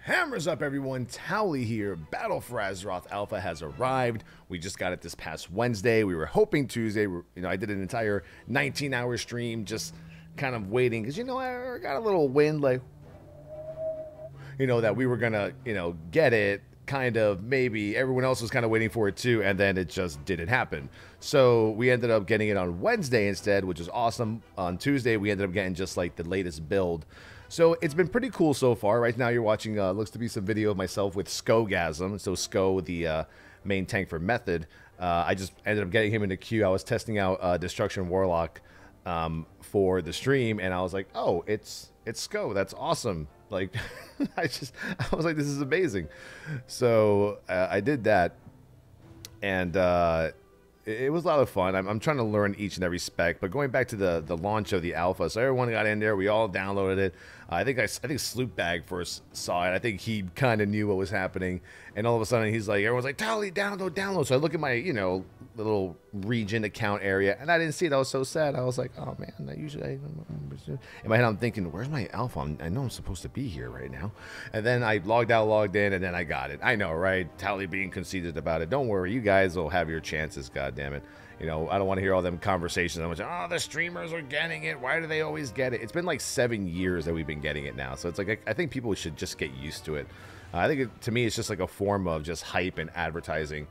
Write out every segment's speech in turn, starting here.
Hammers up, everyone. Towelliee here. Battle for Azeroth Alpha has arrived. We just got it this past Wednesday. We were hoping Tuesday. I did an entire 19-hour stream just kind of waiting because, I got a little wind, like, that we were going to, get it. Kind of, maybe everyone else was kind of waiting for it too, and then it just didn't happen. So we ended up getting it on Wednesday instead, which is awesome. On Tuesday, we ended up getting just like the latest build. So it's been pretty cool so far. Right now, you're watching looks to be some video of myself with Skogasm. So Sko, the main tank for Method. I just ended up getting him in the queue. I was testing out Destruction Warlock for the stream, and I was like, oh, it's Sko. That's awesome. Like, I was like, this is amazing. So I did that, and it was a lot of fun. I'm trying to learn each and every spec, but going back to the launch of the alpha, so everyone got in there. We all downloaded it. I think Sloopbag first saw it. I think he kind of knew what was happening, and all of a sudden he's like, everyone's like, Towelliee, download. So I look at my little region account area, and I didn't see it. I was so sad. I was like, oh man, in my head I'm thinking, where's my alpha? I know I'm supposed to be here right now. And then I logged out, logged in, and then I got it. I know, right? Towelliee being conceited about it. Don't worry, you guys will have your chances. God damn it. I don't want to hear all them conversations. I'm like, oh, the streamers are getting it. Why do they always get it? It's been like 7 years that we've been getting it now. So it's like, I think people should just get used to it. I think to me, it's just like a form of just hype and advertising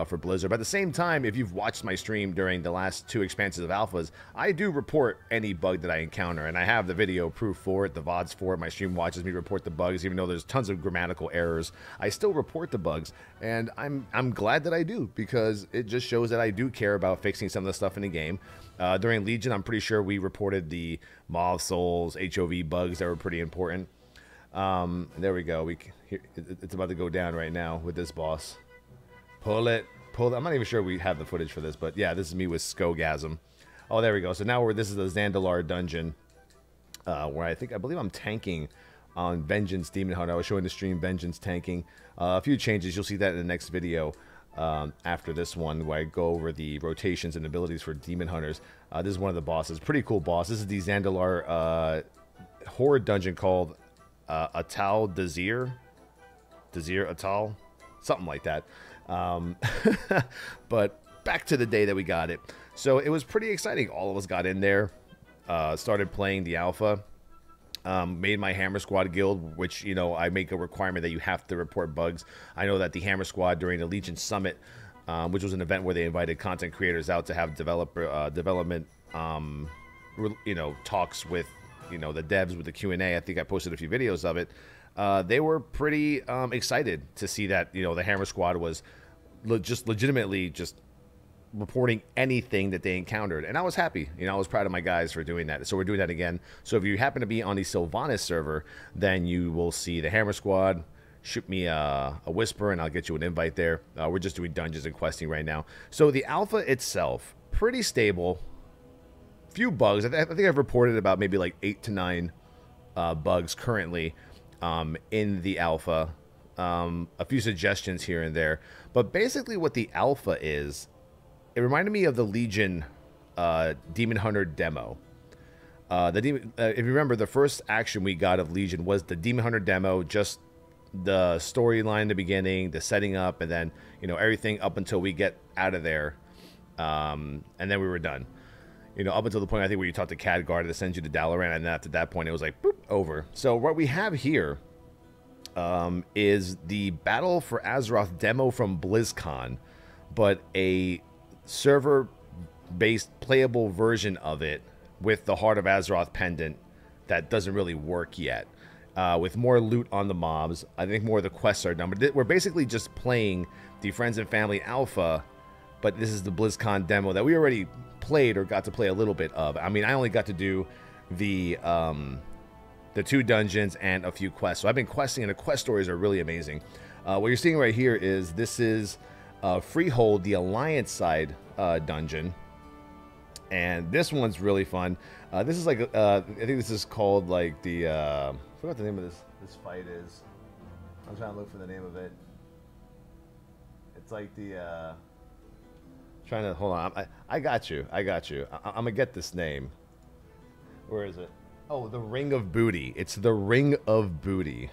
for Blizzard. But at the same time, if you've watched my stream during the last 2 expansions of alphas, I do report any bug that I encounter, and I have the video proof for it, the VODs for it. My stream watches me report the bugs, even though there's tons of grammatical errors. I still report the bugs, and I'm glad that I do, because it just shows that I do care about fixing some of the stuff in the game. During Legion, I'm pretty sure we reported the Maw of Souls, HOV bugs that were pretty important. There we go. It's about to go down right now with this boss. Pull it. I'm not even sure we have the footage for this, but yeah, this is me with Skogasm. Oh, there we go. So now this is the Zandalar dungeon, where I believe I'm tanking on Vengeance Demon Hunter. I was showing the stream Vengeance tanking. A few changes. You'll see that in the next video after this one, where I go over the rotations and abilities for Demon Hunters. This is one of the bosses. Pretty cool boss. This is the Zandalar horror dungeon called Atal Dazir Atal, something like that. But back to the day that we got it. So it was pretty exciting. All of us got in there, started playing the alpha, made my Hammer Squad guild, which, I make a requirement that you have to report bugs. I know that the Hammer Squad during the Legion Summit, which was an event where they invited content creators out to have development, talks with, the devs with the Q&A. I think I posted a few videos of it. They were pretty excited to see that, the Hammer Squad was legitimately just reporting anything that they encountered. And I was happy. I was proud of my guys for doing that. So we're doing that again. So if you happen to be on the Sylvanas server, then you will see the Hammer Squad. Shoot me a whisper and I'll get you an invite there. We're just doing dungeons and questing right now. So the alpha itself, pretty stable. Few bugs. I think I've reported about maybe like 8 to 9 bugs currently in the alpha. A few suggestions here and there. But basically what the alpha is, it reminded me of the Legion Demon Hunter demo. If you remember, the first action we got of Legion was the Demon Hunter demo, just the storyline in the beginning, the setting up, and then, everything up until we get out of there. And then we were done. Up until the point, I think, where you talk to Khadgar that sends you to Dalaran, and then after that point, it was like, boop, over. So what we have here is the Battle for Azeroth demo from BlizzCon, but a server-based playable version of it with the Heart of Azeroth pendant that doesn't really work yet. With more loot on the mobs. I think more of the quests are done. But we're basically just playing the Friends and Family Alpha, but this is the BlizzCon demo that we already played or got to play a little bit of. I mean, I only got to do the 2 dungeons and a few quests. So I've been questing, and the quest stories are really amazing. What you're seeing right here is this is Freehold, the Alliance side dungeon. And this one's really fun. This is like, I think this is called like the, I forgot what the name of this fight is. I'm trying to look for the name of it. It's like the, hold on. I got you. I'm going to get this name. Where is it? Oh, the Ring of Booty. It's the Ring of Booty.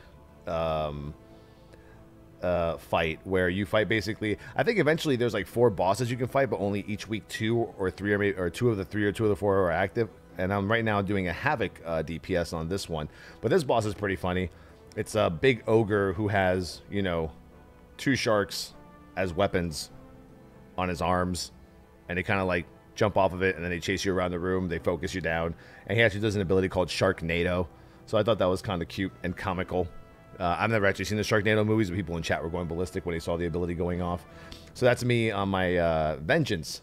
fight where you fight basically. I think eventually there's like 4 bosses you can fight, but only each week 2 or 3 or, maybe, or 2 of the 3 or 2 of the 4 are active. And I'm right now doing a Havoc DPS on this one. But this boss is pretty funny. It's a big ogre who has, you know, 2 sharks as weapons on his arms. And they kind of like jump off of it and then they chase you around the room. They focus you down. And he actually does an ability called Sharknado. So I thought that was kind of cute and comical. I've never actually seen the Sharknado movies, but people in chat were going ballistic when they saw the ability going off. So that's me on my Vengeance.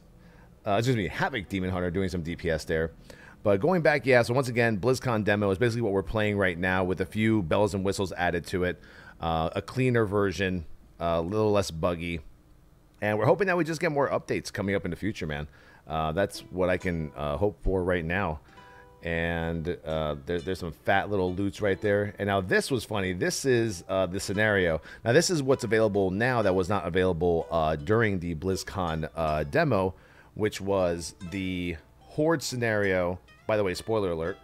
Havoc Demon Hunter doing some DPS there. But going back, yeah, so once again, BlizzCon demo is basically what we're playing right now with a few bells and whistles added to it. A cleaner version, a little less buggy. And we're hoping that we just get more updates coming up in the future, man. That's what I can hope for right now. And there's some fat little loots right there. And now this was funny. This is the scenario. Now this is what's available now that was not available during the BlizzCon demo, which was the Horde scenario. By the way, spoiler alert.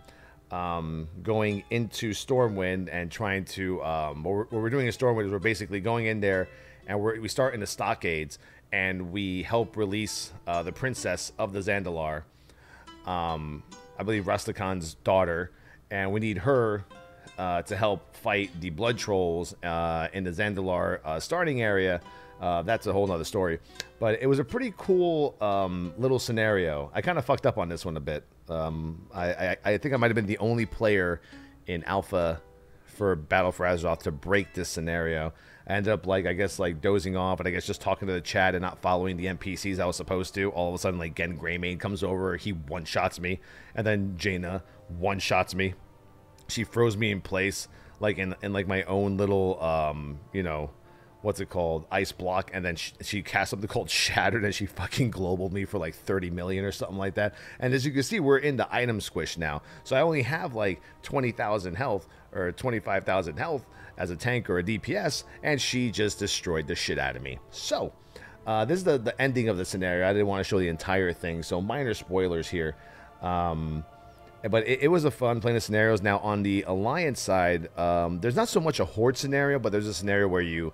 Going into Stormwind and trying to... what we're doing in Stormwind is we're basically going in there and we start in the stockades and we help release the princess of the Zandalar. I believe Rastakan's daughter, and we need her to help fight the blood trolls in the Zandalar starting area. That's a whole nother story, but it was a pretty cool little scenario. I kind of fucked up on this one a bit. I think I might have been the only player in Alpha for Battle for Azeroth to break this scenario. I ended up, like, I guess, like, dozing off, and I guess just talking to the chat and not following the NPCs I was supposed to. All of a sudden, like, Gen Greymane comes over, he one-shots me, and then Jaina one-shots me. She froze me in place, like, in like, my own little, you know, what's it called, ice block, and then she cast something called Shattered, and she fucking globaled me for, like, 30 million or something like that. And as you can see, we're in the item squish now. So I only have, like, 20,000 health, or 25,000 health, as a tank or a DPS, and she just destroyed the shit out of me. So, this is the ending of the scenario. I didn't want to show the entire thing, so minor spoilers here. But it was a fun playing the scenarios. Now, on the Alliance side, there's not so much a Horde scenario, but there's a scenario where you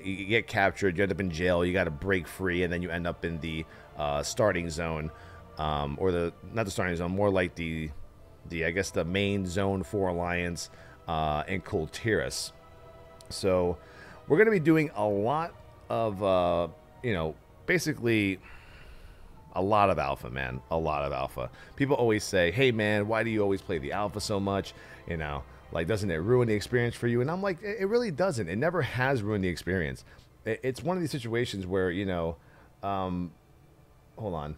get captured, you end up in jail, you got to break free, and then you end up in the starting zone, or not the starting zone, more like the I guess the main zone for Alliance. And Kultiras. So we're going to be doing a lot of, you know, basically a lot of Alpha, man. A lot of Alpha. People always say, hey, man, why do you always play the Alpha so much? You know, like, doesn't it ruin the experience for you? And I'm like, it really doesn't. It never has ruined the experience. It's one of these situations where, you know, hold on.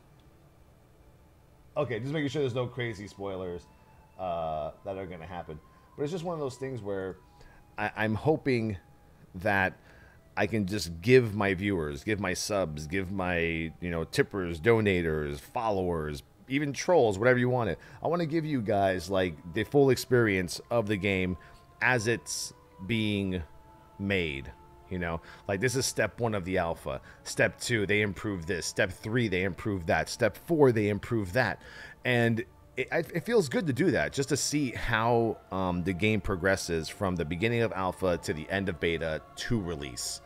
Okay, just making sure there's no crazy spoilers that are going to happen. But it's just one of those things where I'm hoping that I can just give my viewers, give my subs, give my, you know, tippers, donators, followers, even trolls, whatever you want it. I want to give you guys, like, the full experience of the game as it's being made. You know, like, this is step 1 of the alpha. Step 2, they improve this. Step 3, they improve that. Step 4, they improve that. And it feels good to do that, just to see how the game progresses from the beginning of alpha to the end of beta to release.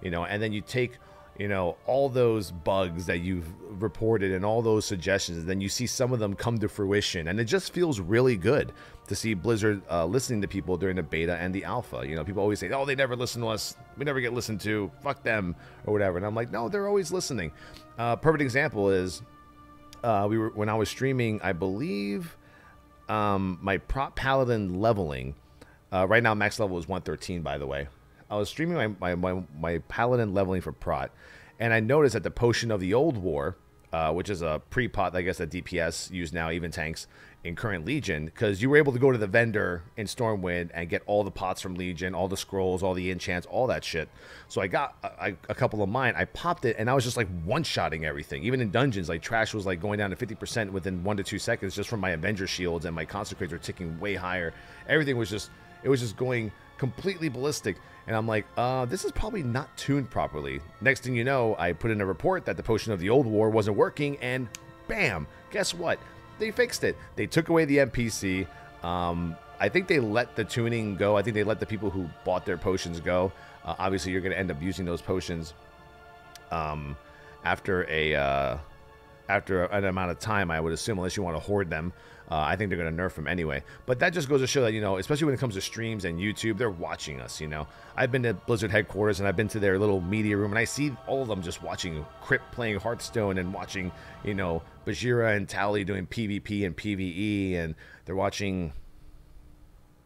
You know, and then you take, you know, all those bugs that you've reported and all those suggestions, and then you see some of them come to fruition, and it just feels really good to see Blizzard listening to people during the beta and the alpha. You know, people always say, oh, they never listen to us, we never get listened to, fuck them, or whatever. And I'm like, no, they're always listening. Perfect example is when I was streaming, I believe my prop paladin leveling. Right now, max level is 113, by the way. I was streaming my paladin leveling for prot, and I noticed that the potion of the old war, which is a pre-pot, I guess, that DPS use now, even tanks in current Legion, because you were able to go to the vendor in Stormwind and get all the pots from Legion, all the scrolls, all the enchants, all that shit. So I got a couple of mine. I popped it, and I was just like one-shotting everything. Even in dungeons, like trash was like going down to 50% within 1 to 2 seconds just from my Avenger shields, and my consecrates were ticking way higher. Everything was just, it was just going completely ballistic. And I'm like, this is probably not tuned properly. Next thing you know, I put in a report that the potion of the old war wasn't working, and bam, guess what? They fixed it. They took away the NPC. I think they let the tuning go. I think they let the people who bought their potions go. Obviously, you're going to end up using those potions after an amount of time, I would assume, unless you want to hoard them. I think they're going to nerf them anyway. But that just goes to show that, you know, especially when it comes to streams and YouTube, they're watching us, you know. I've been to Blizzard headquarters, and I've been to their little media room, and I see all of them just watching Crypt playing Hearthstone and watching, you know, Bajira and Towelliee doing PvP and PvE, and they're watching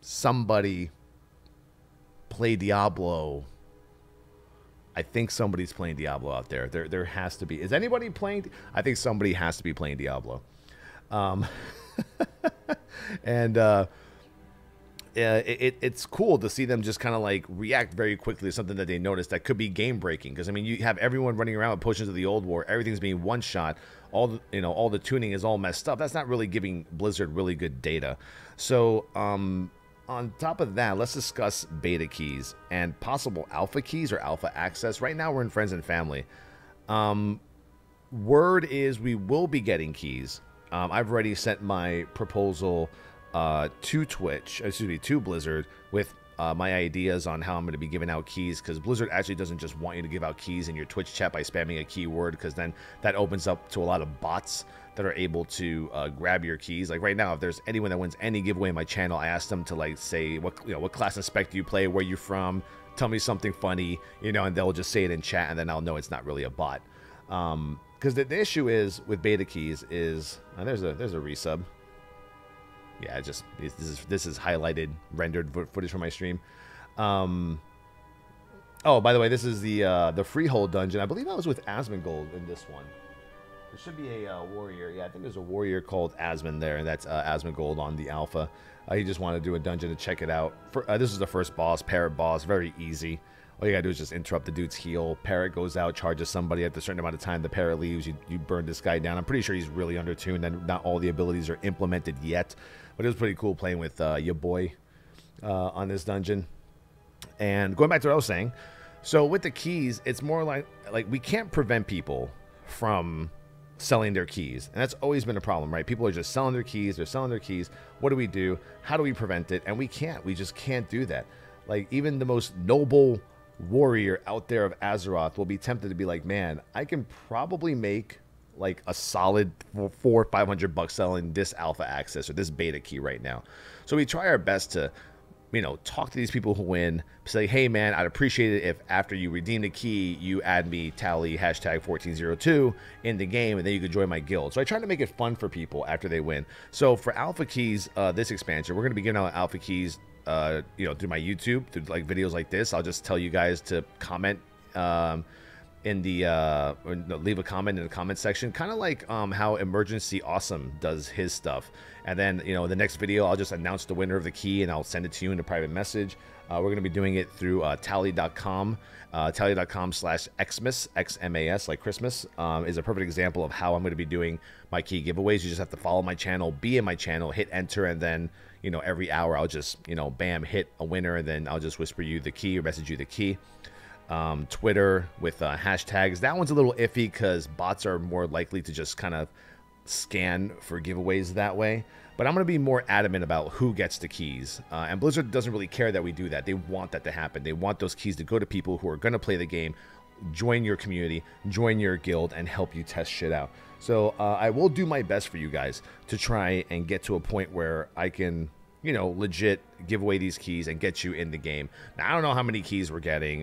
somebody play Diablo. I think somebody's playing Diablo out there. There has to be. Is anybody playing? I think somebody has to be playing Diablo. And it's cool to see them just kind of like react very quickly to something that they notice that could be game breaking. Because I mean, you have everyone running around with potions of the old war. Everything's being one shot. All the, you know, all the tuning is all messed up. That's not really giving Blizzard really good data. So on top of that, let's discuss beta keys and possible alpha keys or alpha access. Right now, we're in friends and family. Word is we will be getting keys. I've already sent my proposal to to Blizzard with my ideas on how I'm going to be giving out keys, because Blizzard actually doesn't just want you to give out keys in your Twitch chat by spamming a keyword, because then that opens up to a lot of bots that are able to grab your keys. Like right now, if there's anyone that wins any giveaway in my channel, I ask them to like say what class and spec do you play, where you from, tell me something funny, you know, and they'll just say it in chat, and then I'll know it's not really a bot. Because the issue is with beta keys is there's a resub. Yeah, this is highlighted rendered footage from my stream. Oh, by the way, this is the Freehold dungeon. I believe I was with Asmongold in this one. There should be a warrior. Yeah, I think there's a warrior called Asmon there, and that's Asmongold on the alpha. He just wanted to do a dungeon to check it out. This is the first boss, Parrot boss, very easy. All you gotta do is just interrupt the dude's heal. Parrot goes out, charges somebody at a certain amount of time. The Parrot leaves. You burn this guy down. I'm pretty sure he's really undertuned, and not all the abilities are implemented yet. But it was pretty cool playing with your boy on this dungeon. And going back to what I was saying, so with the keys, it's more like we can't prevent people from selling their keys, and that's always been a problem, right? People are just selling their keys. They're selling their keys. What do we do? How do we prevent it? And we can't. We just can't do that. Like, even the most noble warrior out there of Azeroth will be tempted to be like, man, I can probably make like a solid $400 or $500 selling this alpha access or this beta key right now. So we try our best to, you know, talk to these people who win, say, hey man, I'd appreciate it if after you redeem the key, you add me Towelliee #1402 in the game, and then you could join my guild. So I try to make it fun for people after they win. So for alpha keys, this expansion, we're going to be giving out alpha keys you know, through my YouTube, through like videos like this. I'll just tell you guys to comment in the or leave a comment in the comment section, kind of like how Emergency Awesome does his stuff. And then, you know, the next video I'll just announce the winner of the key and I'll send it to you in a private message. We're going to be doing it through Towelliee.com. Towelliee.com/Xmas, XMAS, like Christmas, is a perfect example of how I'm going to be doing my key giveaways. You just have to follow my channel, be in my channel, hit enter, and then, you know, every hour I'll just, you know, bam, hit a winner, and then I'll just whisper you the key or message you the key. Twitter with hashtags. That one's a little iffy because bots are more likely to just kind of scan for giveaways that way. But I'm going to be more adamant about who gets the keys. And Blizzard doesn't really care that we do that. They want that to happen. They want those keys to go to people who are going to play the game, join your community, join your guild, and help you test shit out. So I will do my best for you guys to try and get to a point where I can, you know, legit give away these keys and get you in the game. Now, I don't know how many keys we're getting.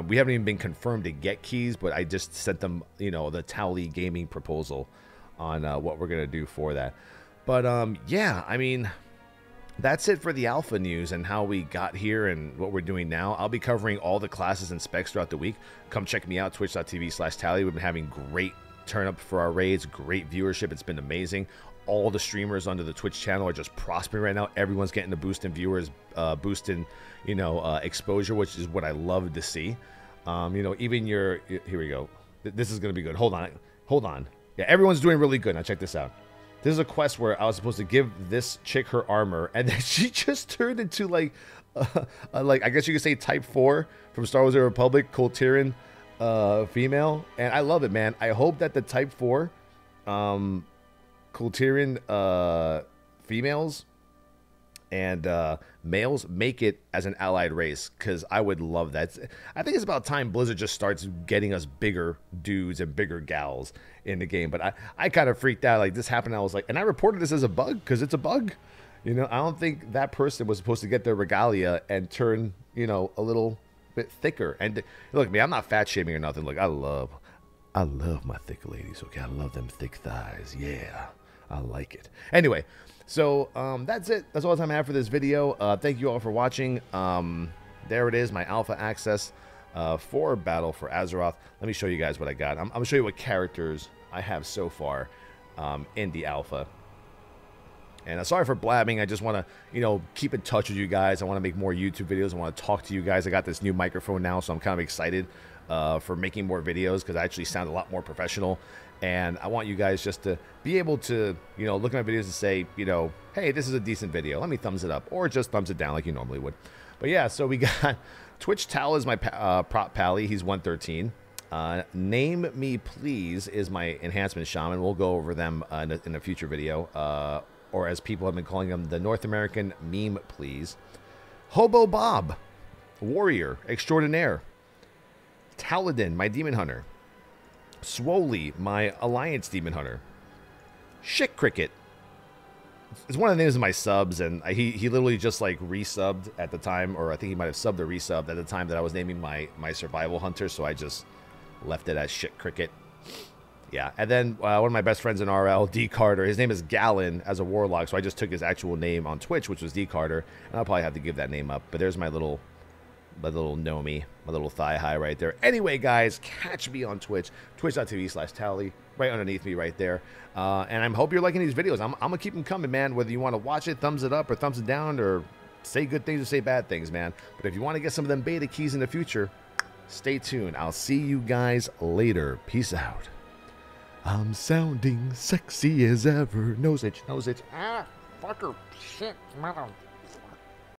We haven't even been confirmed to get keys, but I just sent them, you know, the Towelliee gaming proposal on what we're going to do for that. But, yeah, I mean, that's it for the alpha news and how we got here and what we're doing now. I'll be covering all the classes and specs throughout the week. Come check me out, twitch.tv/Towelliee. We've been having great turn up for our raids, great viewership. It's been amazing. All the streamers under the Twitch channel are just prospering right now. Everyone's getting a boost in viewers, boost in, you know, exposure, which is what I love to see. You know, even here we go. This is going to be good. Hold on. Yeah, everyone's doing really good. Now check this out. This is a quest where I was supposed to give this chick her armor, and then she just turned into like I guess you could say Type 4 from Star Wars: The Republic, Coltirian female, and I love it, man. I hope that the Type 4 Coltirian females and males make it as an allied race, because I would love that. I think it's about time Blizzard just starts getting us bigger dudes and bigger gals in the game. But I kind of freaked out. Like, this happened, I was like, and I reported this as a bug because it's a bug. You know, I don't think that person was supposed to get their regalia and turn, you know, a little bit thicker. And look, man, I'm not fat shaming or nothing. Look, I love my thick ladies. Okay, I love them thick thighs. Yeah, I like it. Anyway, so that's it. That's all the time I have for this video. Thank you all for watching. There it is, my alpha access for Battle for Azeroth. Let me show you guys what I got. I'm going to show you what characters I have so far in the alpha. And sorry for blabbing. I just want to, you know, keep in touch with you guys. I want to make more YouTube videos. I want to talk to you guys. I got this new microphone now, so I'm kind of excited for making more videos, because I actually sound a lot more professional. And I want you guys just to be able to, you know, look at my videos and say, you know, hey, this is a decent video. Let me thumbs it up, or just thumbs it down like you normally would. But yeah, so we got Twitch Towelliee is my prop pally. He's 113. Name Me Please is my enhancement shaman. We'll go over them in a future video. Or as people have been calling them, the North American Meme Please. Hobo Bob, Warrior Extraordinaire. Taladin, my Demon Hunter. Towelliee, my Alliance Demon Hunter. Shit Cricket. It's one of the names of my subs, and he literally just like resubbed at the time, or I think he might have subbed or resubbed at the time that I was naming my Survival Hunter, so I just left it as Shit Cricket. Yeah, and then one of my best friends in RL, Dcarter, his name is Gallon as a Warlock, so I just took his actual name on Twitch, which was Dcarter, and I'll probably have to give that name up. But there's my little Nomi, my little thigh high right there. Anyway, guys, catch me on Twitch, twitch.tv/Towelliee, right underneath me right there. And I hope you're liking these videos. I'm going to keep them coming, man, whether you want to watch it, thumbs it up, or thumbs it down, or say good things or say bad things, man. But if you want to get some of them beta keys in the future, stay tuned. I'll see you guys later. Peace out. I'm sounding sexy as ever. Nose itch, nose itch. Ah, fucker. Shit, mother.